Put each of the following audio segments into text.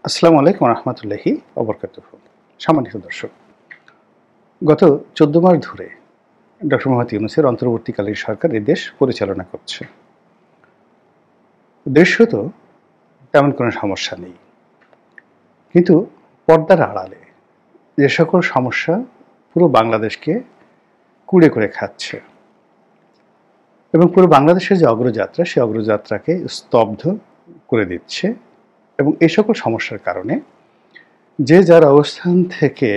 আসসালামু আলাইকুম রহমতুল্লাহি ওবরকাতুহ। সম্মানিত দর্শক, গত ১৪ মাস ধরে ডক্টর মোহাম্মদ ইউনূসের অন্তর্বর্তীকালীন সরকার এই দেশ পরিচালনা করছে। দেশত তেমন কোনো সমস্যা নেই, কিন্তু পর্দার আড়ালে যে সকল সমস্যা পুরো বাংলাদেশকে কুঁড়ে করে খাচ্ছে এবং পুরো বাংলাদেশের যে অগ্রযাত্রা, সেই অগ্রযাত্রাকে স্তব্ধ করে দিচ্ছে। এবং এই সকল সমস্যার কারণে যে যার অবস্থান থেকে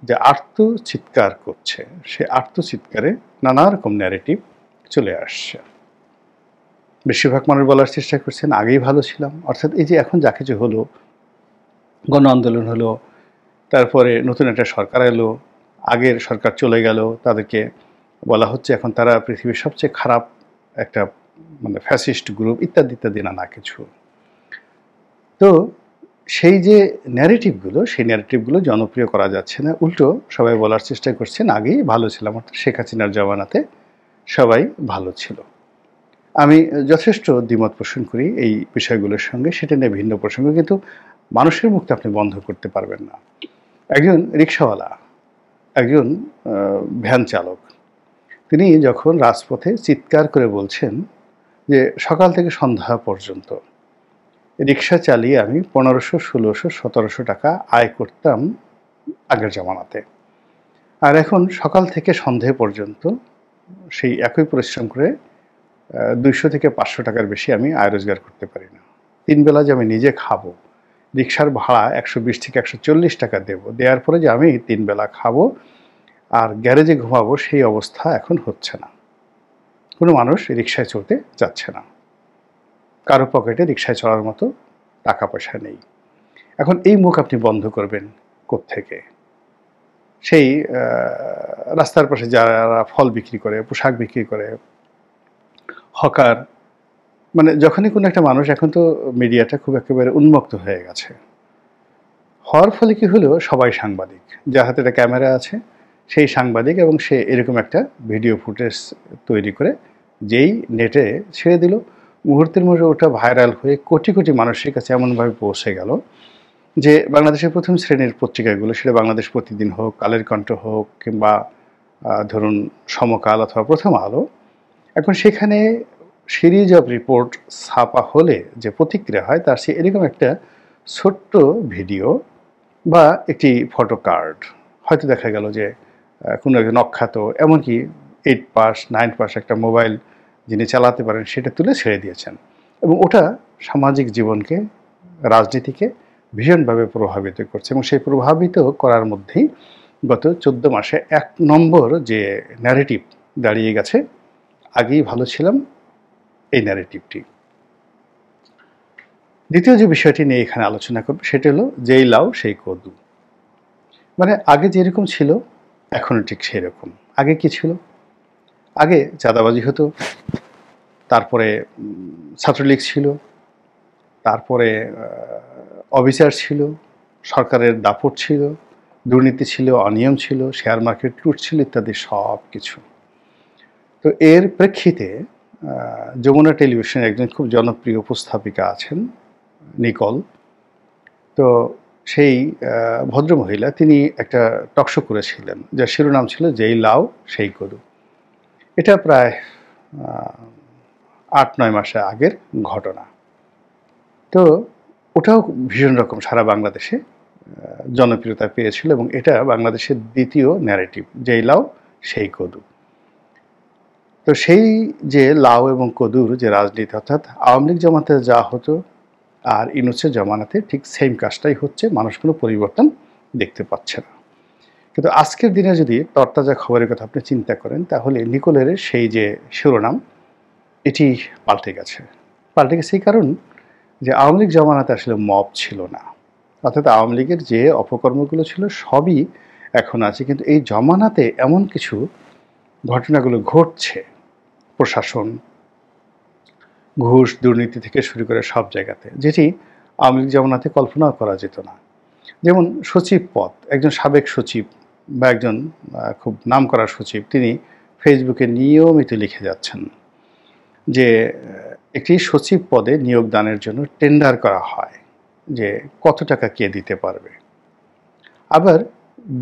যে আর্তচিৎকার করছে, সে আর্তচিৎকারে নানা রকম ন্যারেটিভ চলে আসছে। বেশিরভাগ মানুষ বলার চেষ্টা করছেন আগেই ভালো ছিলাম, অর্থাৎ এই যে এখন যা কিছু হলো, গণ আন্দোলন হলো, তারপরে নতুন একটা সরকার এলো, আগের সরকার চলে গেল, তাদেরকে বলা হচ্ছে এখন তারা পৃথিবীর সবচেয়ে খারাপ একটা ফ্যাসিস্ট গ্রুপ, ইত্যাদি ইত্যাদি নানা কিছু। তো সেই যে ন্যারেটিভগুলো, সেই ন্যারেটিভগুলো জনপ্রিয় করা যাচ্ছে না, উল্টো সবাই বলার চেষ্টা করছেন আগেই ভালো ছিলাম, অর্থাৎ শেখ হাসিনার জমানাতে সবাই ভালো ছিল। আমি যথেষ্ট দ্বিমত পোষণ করি এই বিষয়গুলোর সঙ্গে, সেটা নিয়ে ভিন্ন প্রসঙ্গ, কিন্তু মানুষের মুখটা আপনি বন্ধ করতে পারবেন না। একজন রিকশাওয়ালা, একজন ভ্যান চালক, তিনি যখন রাজপথে চিৎকার করে বলছেন যে সকাল থেকে সন্ধ্যা পর্যন্ত রিক্সা চালিয়ে আমি 1500, 1600, 1700 টাকা আয় করতাম আগের জামানাতে, আর এখন সকাল থেকে সন্ধে পর্যন্ত সেই একই পরিশ্রম করে 200 থেকে 500 টাকার বেশি আমি আয় রোজগার করতে পারি না। 3 বেলা যে আমি নিজে খাবো, রিক্সার ভাড়া 120 থেকে 140 টাকা দেবো, দেওয়ার পরে যে আমি 3 বেলা খাবো আর গ্যারেজে ঘুমাবো, সেই অবস্থা এখন হচ্ছে না। কোনো মানুষ রিক্সায় চলতে যাচ্ছে না, কারো পকেটে রিক্সায় চলার মতো টাকা পয়সা নেই। এখন এই মুখ আপনি বন্ধ করবেন কোত্থেকে? সেই রাস্তার পাশে যারা ফল বিক্রি করে, পোশাক বিক্রি করে, হকার, যখনই কোনো একটা মানুষ, এখন তো মিডিয়াটা খুব একেবারে উন্মুক্ত হয়ে গেছে, হওয়ার ফলে কি হলো, সবাই সাংবাদিক, যার হাতে একটা ক্যামেরা আছে সেই সাংবাদিক, এবং সে এরকম একটা ভিডিও ফুটেজ তৈরি করে যেই নেটে ছেড়ে দিল, মুহূর্তের মধ্যে ওটা ভাইরাল হয়ে কোটি কোটি মানুষের কাছে এমনভাবে পৌঁছে গেল যে বাংলাদেশের প্রথম শ্রেণীর পত্রিকাগুলো, সেটা বাংলাদেশ প্রতিদিন হোক, কালের কণ্ঠ হোক, কিংবা ধরুন সমকাল অথবা প্রথম আলো, এখন সেখানে সিরিজ অফ রিপোর্ট ছাপা হলে যে প্রতিক্রিয়া হয়, তার সে এরকম একটা ছোট্ট ভিডিও বা একটি ফটো কার্ড, হয়তো দেখা গেল যে কোনো একজন অখ্যাত, এমনকি 8 পাস 9 পাস একটা মোবাইল যিনি চালাতে পারেন, সেটা তুলে ছেড়ে দিয়েছেন, এবং ওটা সামাজিক জীবনকে, রাজনীতিকে ভীষণভাবে প্রভাবিত করছে। এবং সেই প্রভাবিত করার মধ্যেই গত 14 মাসে 1 নম্বর যে ন্যারেটিভ দাঁড়িয়ে গেছে, আগেই ভালো ছিলাম, এই ন্যারেটিভটি। দ্বিতীয় যে বিষয়টি নিয়ে এখানে আলোচনা করব, সেটা হলো যেই লাউ সেই কদু। আগে যেরকম ছিল এখনও ঠিক সেই রকম। আগে কি ছিল? আগে চাঁদাবাজি হতো, তারপরে ছাত্রলীগ ছিল, তারপরে অবিচার ছিল, সরকারের দাপট ছিল, দুর্নীতি ছিল, অনিয়ম ছিল, শেয়ার মার্কেট লুট ছিল, ইত্যাদি সব কিছু। তো এর প্রেক্ষিতে যমুনা টেলিভিশনের একজন খুব জনপ্রিয় উপস্থাপিকা আছেন, নিকল। তো সেই ভদ্রমহিলা, তিনি একটা টকশো করেছিলেন, যার শিরোনাম ছিল যেই লাউ সেই কদু। এটা প্রায় 8-9 মাস আগের ঘটনা। তো ওটাও ভীষণ রকম সারা বাংলাদেশে জনপ্রিয়তা পেয়েছিল, এবং এটা বাংলাদেশের দ্বিতীয় ন্যারেটিভ, যেই লাউ সেই কদু। তো সেই যে লাউ এবং কদুর যে রাজনীতি, অর্থাৎ আওয়ামী লীগ জামাতে যা হতো আর ইউনূসের জামানাতে ঠিক সেম কাজটাই হচ্ছে, মানুষ কোনো পরিবর্তন দেখতে পাচ্ছে না। কিন্তু আজকের দিনে যদি তরতাজা খবরের কথা আপনি চিন্তা করেন, তাহলে নিকোলের সেই যে শিরোনাম, এটি পাল্টে গেছে। পাল্টে গেছে এই কারণ যে আওয়ামী লীগ জামানাতে আসলে মব ছিল না, অর্থাৎ আওয়ামী লীগের যে অপকর্মগুলো ছিল সবই এখন আছে, কিন্তু এই জামানাতে এমন কিছু ঘটনাগুলো ঘটছে, প্রশাসন, ঘুষ, দুর্নীতি থেকে শুরু করে সব জায়গাতে, যেটি আওয়ামী লীগ জামানাতে কল্পনাও করা যেত না। যেমন সচিব পদ, একজন সাবেক সচিব বা একজন খুব নামকরা সচিব, তিনি ফেসবুকে নিয়মিত লিখে যাচ্ছেন যে একটি সচিব পদে নিয়োগদানের জন্য টেন্ডার করা হয়, যে কত টাকা কে দিতে পারবে। আবার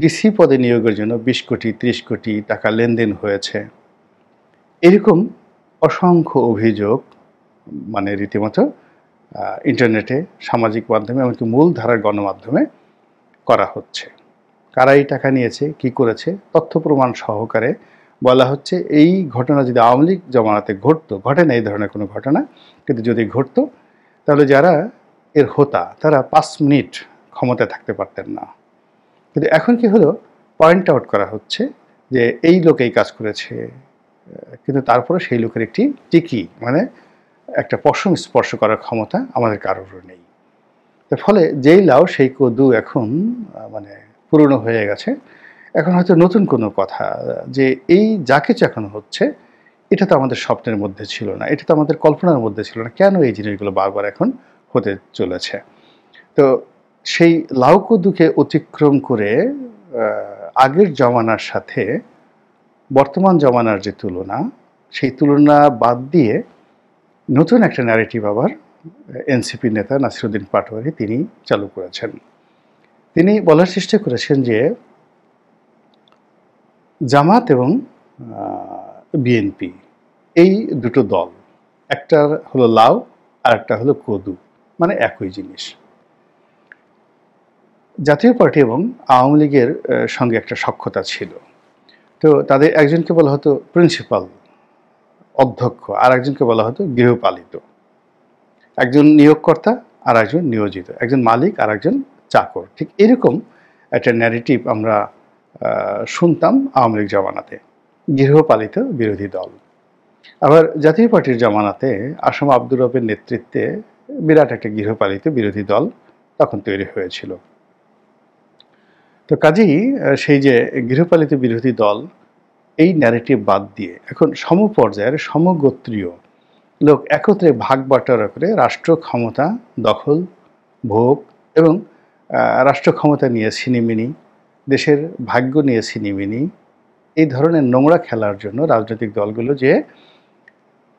ডিসি পদে নিয়োগের জন্য ২০ কোটি ৩০ কোটি টাকা লেনদেন হয়েছে, এরকম অসংখ্য অভিযোগ মানে রীতিমতো ইন্টারনেটে, সামাজিক মাধ্যমে, এমনকি মূলধারার গণমাধ্যমে করা হচ্ছে। কারা এই টাকা নিয়েছে, কি করেছে, তথ্য প্রমাণ সহকারে বলা হচ্ছে এই ঘটনা যদি আওয়ামী লীগ জমানাতে ঘটতো, ঘটে না এই ধরনের কোনো ঘটনা, কিন্তু যদি ঘটতো তাহলে যারা এর হোতা তারা ৫ মিনিট ক্ষমতায় থাকতে পারতেন না। কিন্তু এখন কি হলো, পয়েন্ট আউট করা হচ্ছে যে এই লোক এই কাজ করেছে, কিন্তু তারপরে সেই লোকের একটি টিকি মানে একটা পশম স্পর্শ করার ক্ষমতা আমাদের কারোর নেই। এর ফলে যেই লাউ সেই কদু এখন মানে পুরনো হয়ে গেছে। এখন হয়তো নতুন কোনো কথা, যে এই যা কিছু এখন হচ্ছে এটা তো আমাদের স্বপ্নের মধ্যে ছিল না, এটা তো আমাদের কল্পনার মধ্যে ছিল না, কেন এই জিনিসগুলো বারবার এখন হতে চলেছে। তো সেই লাউ কদুকে অতিক্রম করে আগের জমানার সাথে বর্তমান জমানার যে তুলনা, সেই তুলনা বাদ দিয়ে নতুন একটা ন্যারেটিভ আবার এনসিপি নেতা নাসিরুদ্দিন পাটোয়ারি তিনি চালু করেছেন। তিনি বলার চেষ্টা করেছেন যে জামাত এবং বিএনপি এই দুটো দল, একটা হলো লাউ আর একটা হলো কদু, মানে একই জিনিস। জাতীয় পার্টি এবং আওয়ামী লীগের সঙ্গে একটা সখ্যতা ছিল, তো তাদের একজনকে বলা হতো প্রিন্সিপাল অধ্যক্ষ, আর একজনকে বলা হতো গৃহপালিত। একজন নিয়োগকর্তা আর একজন নিয়োজিত, একজন মালিক আর একজন চাকর। ঠিক এরকম একটা ন্যারেটিভ আমরা শুনতাম আওয়ামী লীগ জমানাতে, গৃহপালিত বিরোধী দল। আবার জাতীয় পার্টির জমানাতে আসম আব্দুর রবের নেতৃত্বে বিরাট একটা গৃহপালিত বিরোধী দল তখন তৈরি হয়েছিল। তো কাজেই সেই যে গৃহপালিত বিরোধী দল, এই ন্যারেটিভ বাদ দিয়ে এখন সমপর্যায়ের সমগোত্রীয় লোক একত্রে ভাগ বাটোয়ারা করে রাষ্ট্র ক্ষমতা দখল, ভোগ এবং রাষ্ট্র ক্ষমতা নিয়ে ছিনিমিনি, দেশের ভাগ্য নিয়ে ছিনিমিনি, এই ধরনের নোংরা খেলার জন্য রাজনৈতিক দলগুলো যে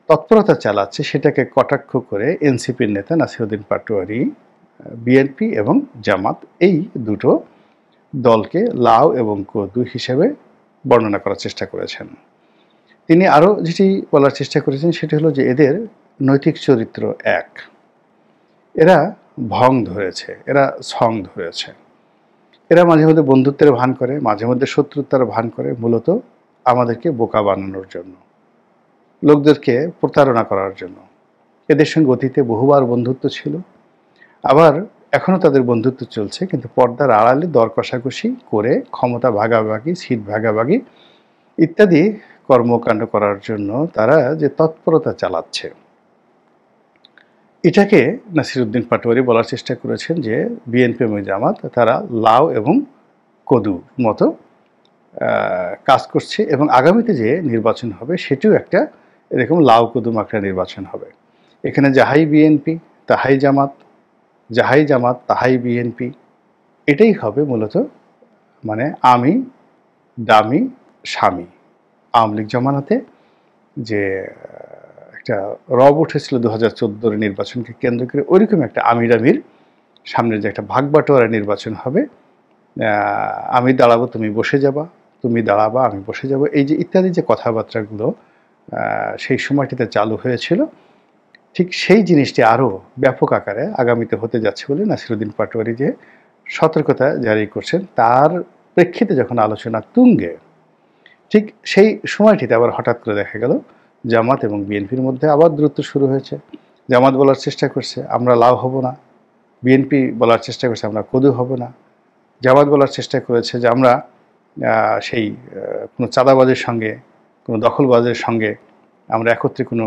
তৎপরতা চালাচ্ছে সেটাকে কটাক্ষ করে এনসিপির নেতা নাসিরুদ্দিন পাটোয়ারি বিএনপি এবং জামাত এই দুটো দলকে লাউ এবং কদু হিসেবে বর্ণনা করার চেষ্টা করেছেন। তিনি আরও যেটি বলার চেষ্টা করেছেন সেটি হলো যে এদের নৈতিক চরিত্র এক, এরা ভং ধরেছে, এরা ছং ধরেছে, এরা মাঝে মধ্যে বন্ধুত্বের ভান করে, মাঝে মধ্যে শত্রুতার ভান করে, মূলত আমাদেরকে বোকা বানানোর জন্য, লোকদেরকে প্রতারণা করার জন্য। এদের সঙ্গে অতীতে বহুবার বন্ধুত্ব ছিল, আবার এখনও তাদের বন্ধুত্ব চলছে, কিন্তু পর্দার আড়ালে দর কষাকষি করে ক্ষমতা ভাগাভাগি, সিট ভাগাভাগি ইত্যাদি কর্মকাণ্ড করার জন্য তারা যে তৎপরতা চালাচ্ছে, এটাকে নাসিরুদ্দিন পাটোয়ারি বলার চেষ্টা করেছেন যে বিএনপি এবং জামাত তারা লাউ এবং কদু মতো কাজ করছে, এবং আগামীতে যে নির্বাচন হবে সেটিও একটা এরকম লাউ কদু মাখা নির্বাচন হবে। এখানে যাহাই বিএনপি তাহাই জামাত, যাহাই জামাত তাহাই বিএনপি, এটাই হবে মূলত মানে আমি দামি স্বামী। আওয়ামী লীগ জমানাতে যে একটা রব উঠেছিল 2014 নির্বাচনকে কেন্দ্র করে, ওইরকম একটা আমির আমির সামনের যে একটা ভাগবাটোয়ারা নির্বাচন হবে, আমি দাঁড়াবো তুমি বসে যাবা, তুমি দাঁড়াবা আমি বসে যাব, এই যে ইত্যাদি যে কথাবার্তাগুলো সেই সময়টিতে চালু হয়েছিল, ঠিক সেই জিনিসটি আরও ব্যাপক আকারে আগামীতে হতে যাচ্ছে বলে নাসিরুদ্দিন পাটোয়ারি যে সতর্কতা জারি করছেন, তার প্রেক্ষিতে যখন আলোচনা তুঙ্গে, ঠিক সেই সময়টিতে আবার হঠাৎ করে দেখা গেল জামাত এবং বিএনপির মধ্যে আবার দূরত্ব শুরু হয়েছে। জামাত বলার চেষ্টা করছে আমরা লাউ হব না, বিএনপি বলার চেষ্টা করছে আমরা কদু হব না, জামাত বলার চেষ্টা করেছে যে আমরা সেই কোনো চাঁদাবাজের সঙ্গে, কোনো দখলবাজের সঙ্গে আমরা একত্রে কোনো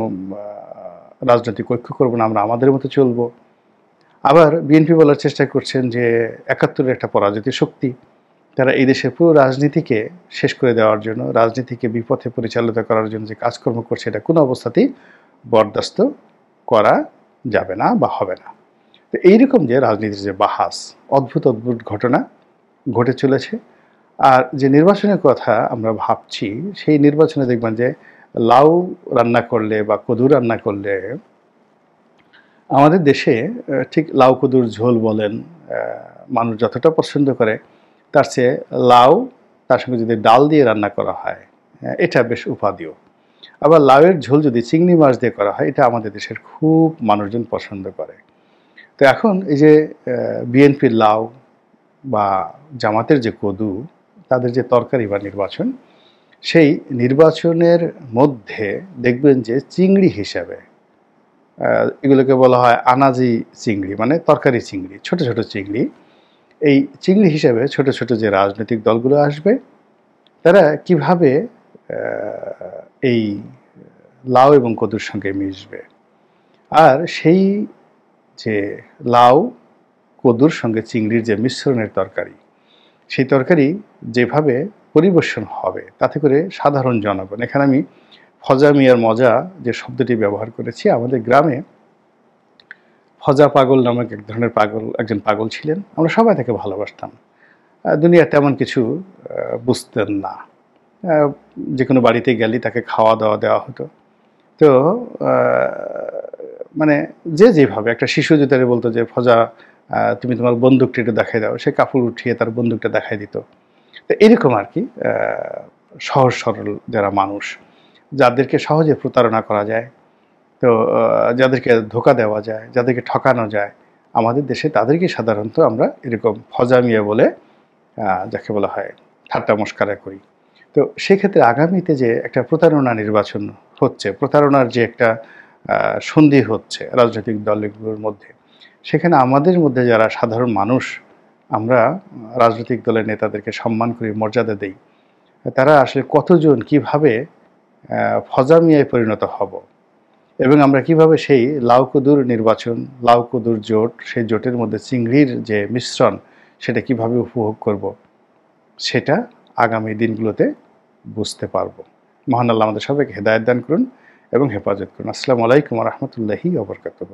রাজনৈতিক ঐক্য করব না, আমরা আমাদের মতো চলব। আবার বিএনপি বলার চেষ্টা করছেন যে ৭১-এর একটা পরাজিত শক্তি, তারা এই দেশের পুরো রাজনীতিকে শেষ করে দেওয়ার জন্য, রাজনীতিকে বিপথে পরিচালিত করার জন্য যে কাজকর্ম করছে এটা কোনো অবস্থাতেই বরদাস্ত করা যাবে না বা হবে না। তো এইরকম যে রাজনীতির যে বাহাস, অদ্ভুত অদ্ভুত ঘটনা ঘটে চলেছে। আর যে নির্বাচনের কথা আমরা ভাবছি, সেই নির্বাচনে দেখবেন যে লাউ রান্না করলে বা কদু রান্না করলে আমাদের দেশে ঠিক লাউ কদুর ঝোল বলেন, মানুষ যতটা পছন্দ করে তার চেয়ে লাউ তার সঙ্গে যদি ডাল দিয়ে রান্না করা হয়, এটা বেশ উপাদেয়। আবার লাউয়ের ঝোল যদি চিংড়ি মাছ দিয়ে করা হয়, এটা আমাদের দেশের খুব মানুষজন পছন্দ করে। তো এখন এই যে বিএনপির লাউ বা জামাতের যে কদু, তাদের যে তরকারি বা নির্বাচন, সেই নির্বাচনের মধ্যে দেখবেন যে চিংড়ি হিসাবে এগুলোকে বলা হয় আনাজি চিংড়ি, মানে তরকারি চিংড়ি, ছোট ছোট চিংড়ি। এই চিংড়ি হিসাবে ছোট ছোট যে রাজনৈতিক দলগুলো আসবে, তারা কিভাবে এই লাউ এবং কদুর সঙ্গে মিশবে, আর সেই যে লাউ কদুর সঙ্গে চিংড়ির যে মিশ্রণের তরকারি, সেই তরকারি যেভাবে পরিবেশন হবে, তাতে করে সাধারণ জনগণ, এখানে আমি ফজা মিয়ার মজা যে শব্দটি ব্যবহার করেছি, আমাদের গ্রামে ফজা পাগল নামক এক ধরনের একজন পাগল ছিলেন। আমরা সবাই তাকে ভালোবাসতাম। দুনিয়া তেমন কিছু বুঝতেন না। যে কোনো বাড়িতে গেলেই তাকে খাওয়া দাওয়া দেওয়া হতো। তো মানে যে যেভাবে, একটা শিশু যদি তাকে বলতো যে ফজা তুমি তোমার বন্দুকটা একটু দেখাই দাও, সে কাপড় উঠিয়ে তার বন্দুকটা দেখাই দিত। তো এরকম আর কি, সহজ সরল যারা মানুষ, যাদেরকে সহজে প্রতারণা করা যায়, তো যাদেরকে ধোকা দেওয়া যায়, যাদেরকে ঠকানো যায়, আমাদের দেশে তাদেরকে সাধারণত আমরা এরকম ফজা মিয়া বলে যাকে বলা হয় ঠাট্টা মশকারা করি। তো সেক্ষেত্রে আগামীতে যে একটা প্রতারণা নির্বাচন হচ্ছে, প্রতারণার যে একটা সন্ধি হচ্ছে রাজনৈতিক দলগুলোর মধ্যে, সেখানে আমাদের মধ্যে যারা সাধারণ মানুষ, আমরা রাজনৈতিক দলের নেতাদেরকে সম্মান করি, মর্যাদা দেই, তারা আসলে কতজন কিভাবে ফজা মিয়ায় পরিণত হব, এবং আমরা কিভাবে সেই লাউ কদুর নির্বাচন, লাউ কদুর জোট, সেই জোটের মধ্যে চিংড়ির যে মিশ্রণ, সেটা কিভাবে উপভোগ করব, সেটা আগামী দিনগুলোতে বুঝতে পারব। মহান আল্লাহ আমাদের সবাইকে হেদায়েত দান করুন এবং হেফাজত করুন। আসসালামু আলাইকুম ওয়া রাহমাতুল্লাহি ওয়া বারাকাতুহু।